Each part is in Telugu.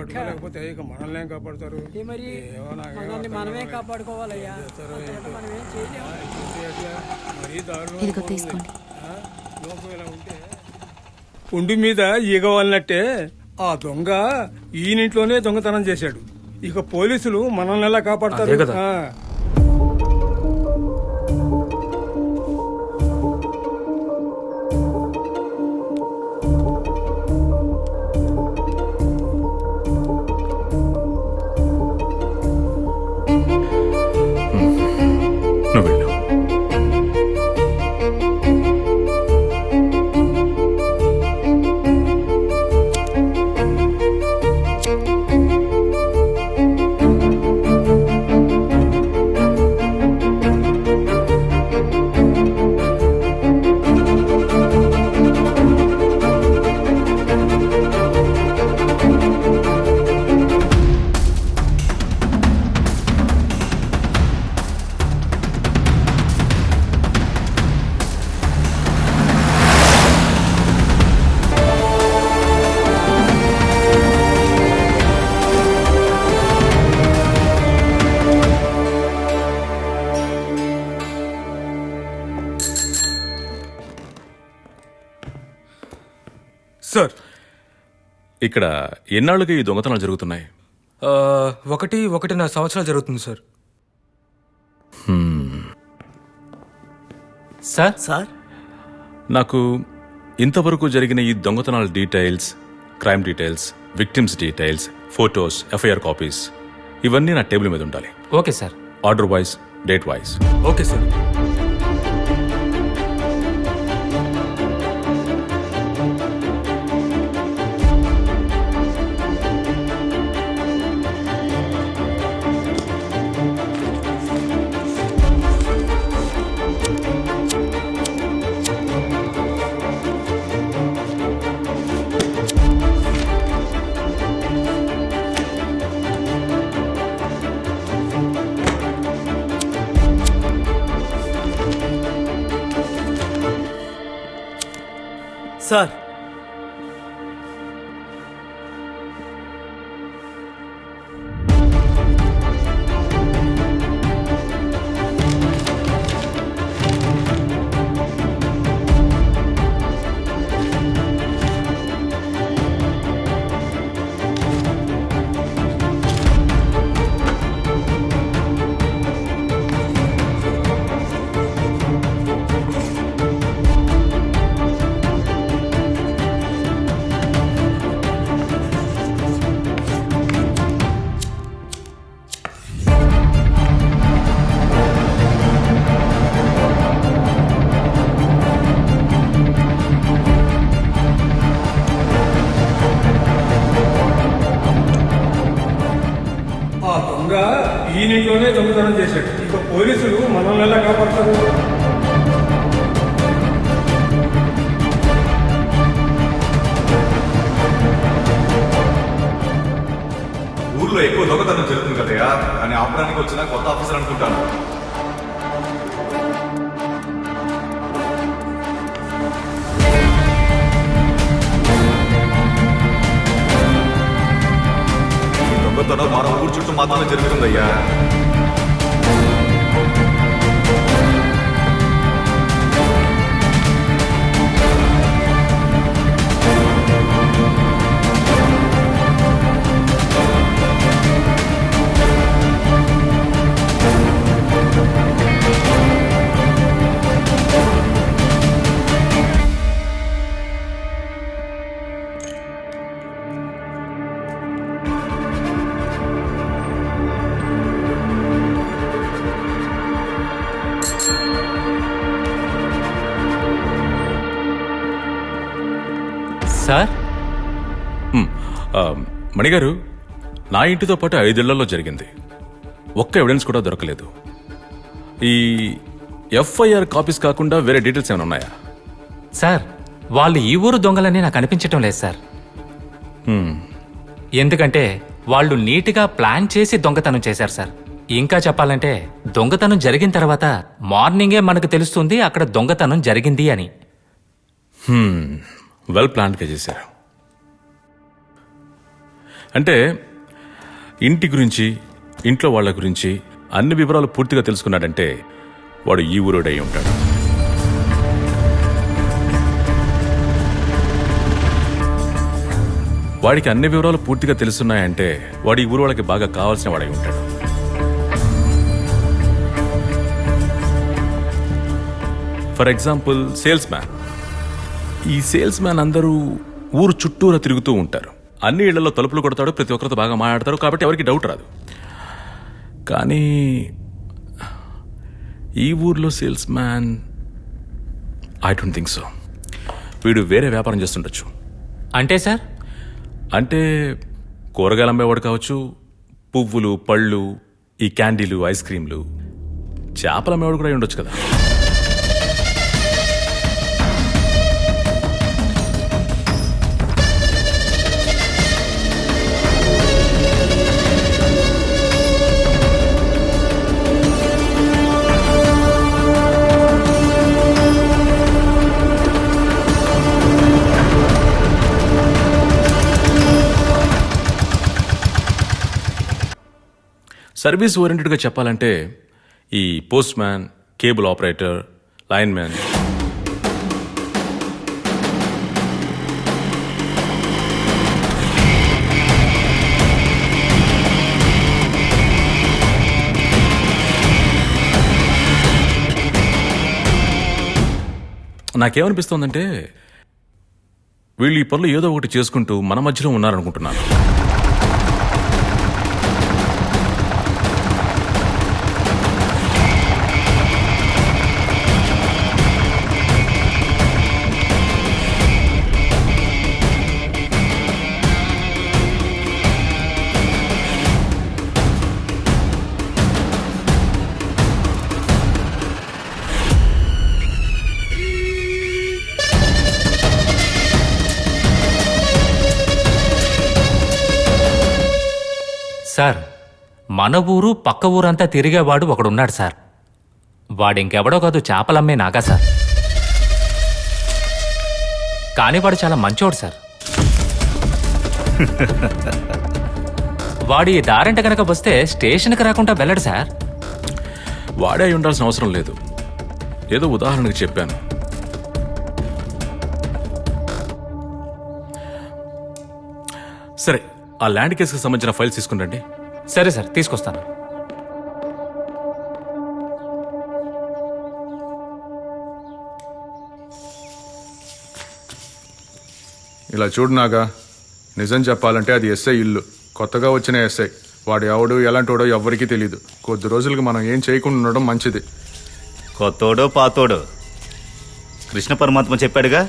కాపాడుకోలేకపోతే ఇక మనల్ని ఏం కాపాడుతారు? మరి ఏమో నాకు మనల్ని మనమే కాపాడుకోవాలయ్యా. మనం ఏం చేయలేము. మరీ దారుణం ఇదిగో అయిపోతుంది. తీసుకోండి. లోకం ఇలా ఉంటే పుండి మీద ఈగవాలన్నట్టే ఆ దొంగ ఈయనింట్లోనే దొంగతనం చేశాడు. ఇక పోలీసులు మనల్ని ఎలా కాపాడతారు? అదే కదా. నువ్వు వెళ్ళు. సార్, ఇక్కడ ఎన్నాళ్ళుగా ఈ దొంగతనాలు జరుగుతున్నాయి? 1.5 సంవత్సరాలు జరుగుతుంది సార్. సార్ నాకు ఇంతవరకు జరిగిన ఈ దొంగతనాల details, crime details, victims details, photos, FIR copies ఇవన్నీ నా టేబుల్ మీద ఉండాలి. Okay sir. Order wise, date wise. Okay sir. Sir ఆ దొంగ ఈయనింట్లోనే దొంగతనం చేశాడు. ఇక పోలీసులు మనల్ని ఎలా కాపాడతారు? ఊర్లో ఎక్కువ దొంగతనం జరుగుతుంది కదయ్యా, కానీ ఆపడానికి వచ్చిన కొత్త ఆఫీసర్ అనుకుంటాను. ఈ దొంగతనం మన ఊరు చుట్టూ మాత్రమే జరుగుతుందయ్యా. సార్ మణిగారు, నా ఇంటితో పాటు 5 ఇళ్లలో జరిగింది. ఒక్క ఎవిడెన్స్ కూడా దొరకలేదు. ఈ ఎఫ్ఐఆర్ కాపీస్ కాకుండా వేరే డీటెయిల్స్ ఏమైనా ఉన్నాయా? సార్, వాళ్ళు ఈ ఊరు దొంగలని నాకు అనిపించటం లేదు సార్. ఎందుకంటే వాళ్ళు నీట్గా ప్లాన్ చేసి దొంగతనం చేశారు సార్. ఇంకా చెప్పాలంటే దొంగతనం జరిగిన తర్వాత మార్నింగే మనకు తెలుస్తుంది అక్కడ దొంగతనం జరిగింది అని. వెల్ ప్లాన్డ్గా చేశారు. అంటే ఇంటి గురించి, ఇంట్లో వాళ్ళ గురించి అన్ని వివరాలు పూర్తిగా తెలుసుకున్నాడంటే వాడు ఈ ఊరోడై ఉంటాడు. వాడికి అన్ని వివరాలు పూర్తిగా తెలుస్తున్నాయంటే వాడు ఈ ఊరు వాళ్ళకి బాగా కావాల్సిన వాడై ఉంటాడు. For example sales man. ఈ సేల్స్ మ్యాన్ అందరూ ఊరు చుట్టూరా తిరుగుతూ ఉంటారు. అన్ని ఇళ్లలో తలుపులు కొడతాడు, ప్రతి ఒక్కరితో బాగా మాట్లాడతారు, కాబట్టి ఎవరికి డౌట్ రాదు. కానీ ఈ ఊర్లో sales man I don't think so. వీడు వేరే వ్యాపారం చేస్తుండొచ్చు. అంటే సార్? అంటే కూరగాయలు అమ్మేవాడు కావచ్చు, పువ్వులు, పళ్ళు, ఈ క్యాండీలు, ఐస్ క్రీంలు, చేపలు అమ్మేవాడు కూడా అయి ఉండొచ్చు కదా. సర్వీస్ ఓరియంటెడ్గా చెప్పాలంటే ఈ postman, cable operator, lineman, నాకేమనిపిస్తోందంటే వీళ్ళు ఈ పనులు ఏదో ఒకటి చేసుకుంటూ మన మధ్యలో ఉన్నారనుకుంటున్నాను. సార్, మన ఊరు పక్క ఊరంతా తిరిగేవాడు ఒకడున్నాడు సార్. వాడింకెవడో కాదు, చేపలమ్మే నాగా సార్. కానీ వాడు చాలా మంచోడు సార్. వాడు ఈ దారంట కనుక వస్తే స్టేషన్కి రాకుండా వెళ్ళడు సార్. వాడే అయి ఉండాల్సిన అవసరం లేదు, ఏదో ఉదాహరణకు చెప్పాను. సరే, ఆ ల్యాండ్ కేసుకి సంబంధించిన ఫైల్స్ తీసుకురండి. సరే సార్, తీసుకొస్తాను. ఇలా చూడు నాగా, నిజం చెప్పాలంటే అది ఎస్ఐ ఇల్లు, కొత్తగా వచ్చిన ఎస్ఐ. వాడు ఎవడు ఎలాంటోడో ఎవ్వరికీ తెలియదు. కొద్ది రోజులకి మనం ఏం చేయకుండా ఉండడం మంచిది. కొత్తోడో పాతోడో కృష్ణ పరమాత్మ చెప్పాడుగా,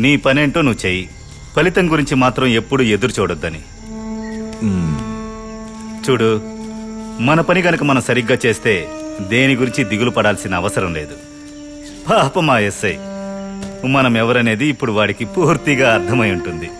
నీ పనేంటో నువ్వు చెయ్యి, ఫలితం గురించి మాత్రం ఎప్పుడు ఎదురు చూడొద్దని. చూడు, మన పని గనక మనం సరిగ్గా చేస్తే దేని గురించి దిగులు పడాల్సిన అవసరం లేదు. పాపం మా ఎస్ఐ, మనం ఎవరనేది ఇప్పుడు వాడికి పూర్తిగా అర్థమై ఉంటుంది.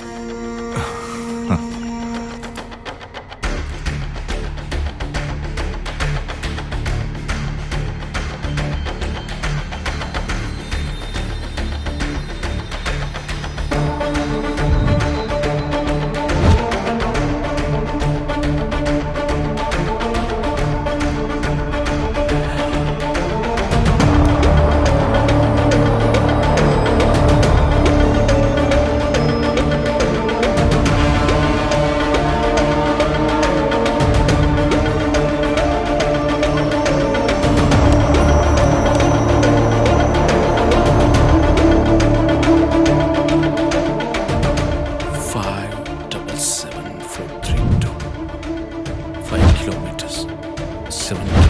kilometers, 7